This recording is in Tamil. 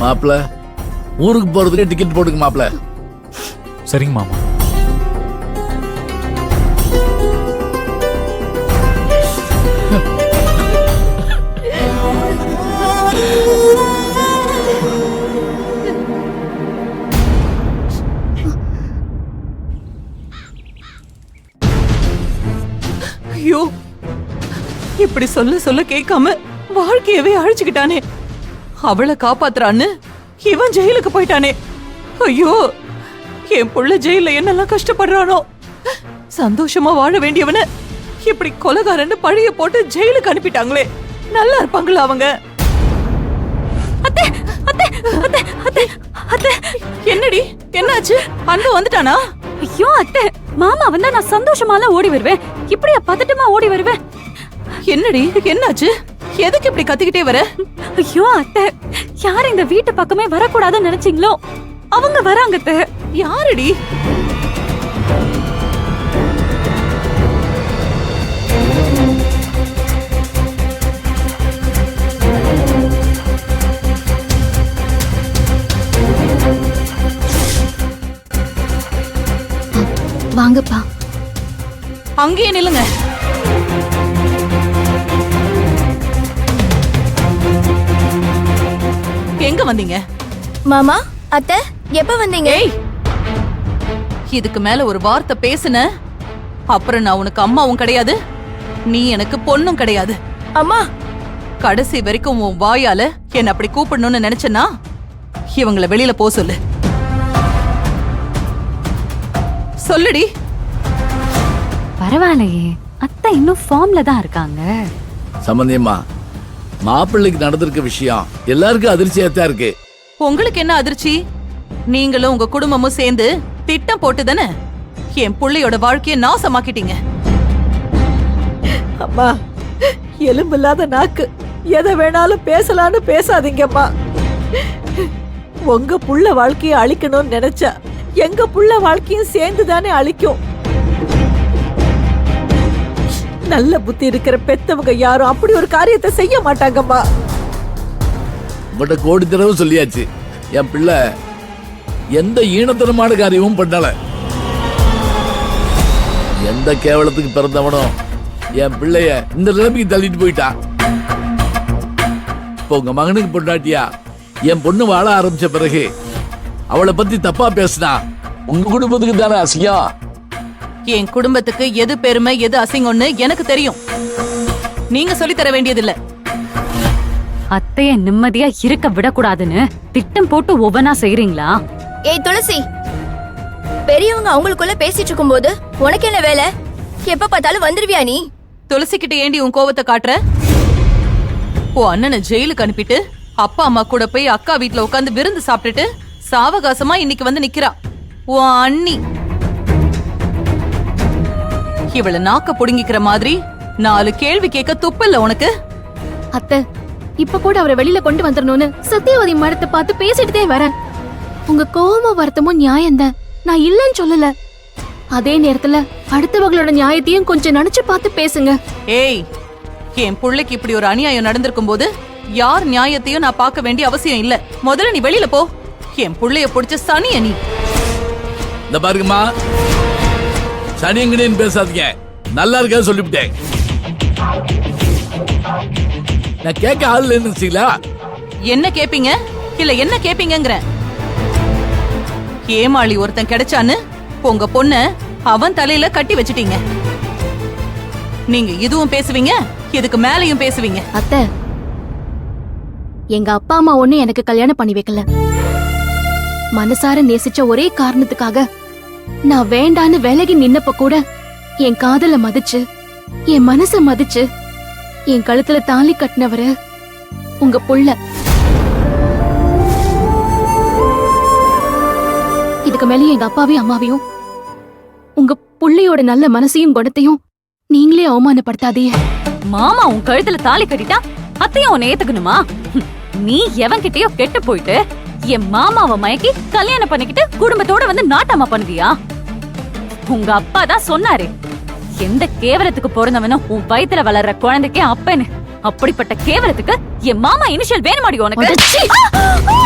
மாப்பிள ஊருக்கு போறதுக்கு டிக்கெட் போட்டுங்க மாப்பிள. சரிங்க மாமா. ஐயோ, இப்படி சொல்ல சொல்ல கேட்காம வாழ்க்கையவே அழிச்சுக்கிட்டானே. அவளை காப்பாத்துறான்னு இவன் ஜெயிலுக்கு போயிட்டானே. ஐயோ, என் புள்ள ஜெயில என்னெல்லாம் கஷ்டப்படுறானோ. சந்தோஷமா வாழ வேண்டியவன இப்படி கொலைகாரன்னு பழிய போட்டு ஜெயிலுக்கு அனுப்பிட்டாங்களே. நல்லா இருப்பாங்களா அவங்க? அத்தை, அத்தை, அத்தை, அத்தை, அத்தை. என்னடி, என்னாச்சு? அன்பு வந்துட்டானா? ஐயோ அத்தை, மாமா வந்தா நான் சந்தோஷமால ஓடி வருவேன். இப்படியா பதட்டமா ஓடி வருவேன்? என்னடி, என்னாச்சு? எதுக்கு இப்படி கத்திக்கிட்டே வர? ஐயோ அத்தை, யார் இந்த வீட்டு பக்கமே வரக்கூடாதுன்னு நினைச்சீங்களோ அவங்க வராங்க அத்தை. யாரடி? வாங்கப்பா. அங்கேயே நில்லுங்க. எங்க வந்தீங்க? மாமா, அத்தை, எப்ப வந்தீங்க? ஏய், இதுக்கு மேல ஒரு வார்த்தை பேசுன அப்புறம் நான் உனக்கு அம்மாவும் கிடையாது, நீ எனக்கு பொண்ணும் கிடையாது. அம்மா, கடைசி வரைக்கும் உன் வாயால என்ன அப்படி கூப்பிடணும்னு நினைச்சனா இவங்கள வெளியில போ சொல்லு. சொல்லுடி. பரவாயில்லையே, அத்தை இன்னும் ஃபார்ம்ல தான் இருக்காங்க. சம்பந்தியம்மா, மாப்பிள்ளைக்கு நடந்திருக்க விஷயம் எல்லாருக்கும் அதிர்ச்சியாத்தான் இருக்கு. உங்களுக்கு என்ன அதிர்ச்சி? நீங்களும் உங்க குடும்பமும் சேர்ந்து திட்டம் போட்டுதானே என் புள்ளையோட வாழ்க்கைய நாசமாக்கிட்டீங்க. அம்மா, எலும்பில்லாத நாக்கு, எதை வேணாலும் பேசலான்னு பேசாதீங்கம்மா. உங்க புள்ள வாழ்க்கைய அழிக்கணும்னு நினைச்சா எங்க புள்ள வாழ்க்கையும் சேர்ந்துதானே அழிக்கும். நல்ல புத்தி இருக்கிற பெத்தவங்க யாரும் அப்படி ஒரு காரியத்தை செய்ய மாட்டாங்கம்மா. உங்கள்கிட்ட கோடி தடவை சொல்லியாச்சு, என் பிள்ளை எந்த ஈனத்தனமான காரியமும் பண்ணல. எந்த கேவலத்துக்கு பிறந்தவனும் என் பிள்ளைய இந்த நிலைமைக்கு தள்ளிட்டு போயிட்டான். இப்போ உங்க மகனுக்கு பொண்டாட்டியா என் பொண்ணு வாழ ஆரம்பிச்ச பிறகு அவளை பத்தி தப்பா பேசினா உங்க குடும்பத்துக்கு தானே அசிங்கம். என் குடும்பத்துக்கு எது பெருமை எது அசிங்கம்னு எனக்கு தெரியும். நீங்க சொல்லி தர வேண்டியதில்ல. அத்தைய நிம்மதியா இருக்க விடக்கூடாதுன்னு திட்டம் போட்டு ஒவ்வொன்னா செய்றீங்களா? ஏய் துளசி, பெரியவங்க அவங்களுக்குள்ள பேசிட்டு இருக்கும்போது உனக்கு என்ன வேலை? எப்ப பார்த்தாலும் வந்துருவியா நீ? துளசி கிட்ட ஏண்டி உன் கோவத்தை காட்டுற? உன் அண்ணனை ஜெயிலுக்கு அனுப்பிட்டு அப்பா அம்மா கூட போய் அக்கா வீட்டுல உட்காந்து விருந்து சாப்பிட்டுட்டு சாவகாசமா இன்னைக்கு வந்து நிக்கிறா உன் அண்ணி. இவள நாக்க புடுங்கிக்கிற மாதிரி 4 கேள்வி கேட்க துப்பில்ல உனக்கு? அத்தை, இப்ப கூட அவரை வெளியில கொண்டு வந்துடணும்னு சத்தியவதி மரத்தை பார்த்து பேசிட்டுதே வரேன். உங்க கோபமும் வருத்தமும் நியாயம்தான், நான் இல்லன்னு சொல்லல. அதே நேரத்துல அடுத்தவங்களோட நியாயத்தையும் கொஞ்சம் நினைச்சு பார்த்து பேசுங்க. ஏய், என் புள்ளைக்கு இப்படி ஒரு அநியாயம் நடந்திருக்கும் போது யார் நியாயத்தையும் நான் பார்க்க வேண்டிய அவசியம் இல்ல. முதல்ல நீ வெளியில போ. என் புள்ளைய பிடிச்ச சனிய நீ. இந்த பாருங்கம்மா, சனியங்கன்னு பேசாதீங்க, நல்லா இருக்க சொல்லிவிட்டேன். நான் கேட்க ஆள் இல்லைன்னு என்ன கேப்பீங்க? இல்ல என்ன கேப்பீங்கங்கற? ஏமாளி ஒருத்தன் கிடைச்சான்னு உங்க பொண்ண அவன் தலையில கட்டி வச்சிட்டீங்க. நீங்க இதுவும் பேசுவீங்க, இதுக்கு மேலையும் பேசுவீங்க. அத்தை, எங்க அப்பா அம்மா ஒண்ணு எனக்கு கல்யாணம் பண்ணி வைக்கல. மனசார நேசிச்ச ஒரே காரணத்துக்காக நான் வேண்டான்னு விலகி நின்னப்ப கூட என் காதல மதிச்சு, என் மனச மதிச்சு, என் கழுத்துல தாலி கட்டினவரு உங்க புள்ள. இதுக்கு மேலே எங்க அப்பாவையும் அம்மாவையும் உங்க புள்ளையோட நல்ல மனசையும் குணத்தையும் நீங்களே அவமானப்படுத்தாதே. மாமா உன் கழுத்துல தாலி கட்டிட்டா அத்தையும் உன்னை ஏத்துக்கணுமா? நீ எவன்கிட்டயோ கெட்டு போயிட்டு என் மாமாவை மயக்கி கல்யாணம் பண்ணிக்கிட்டு குடும்பத்தோட வந்து நாட்டாமா பண்ணுவியா? உங்க அப்பா தான் சொன்னாரு, எந்த கேவலத்துக்கு பிறந்தவனும் உன் வயித்துல வளர்ற குழந்தைக்கே அப்பன்னு. அப்படிப்பட்ட கேவலத்துக்கு என் மாமா இனிஷியல் வேணுமாடி உனக்கு? அடச்சீ! ஆ! ஆ!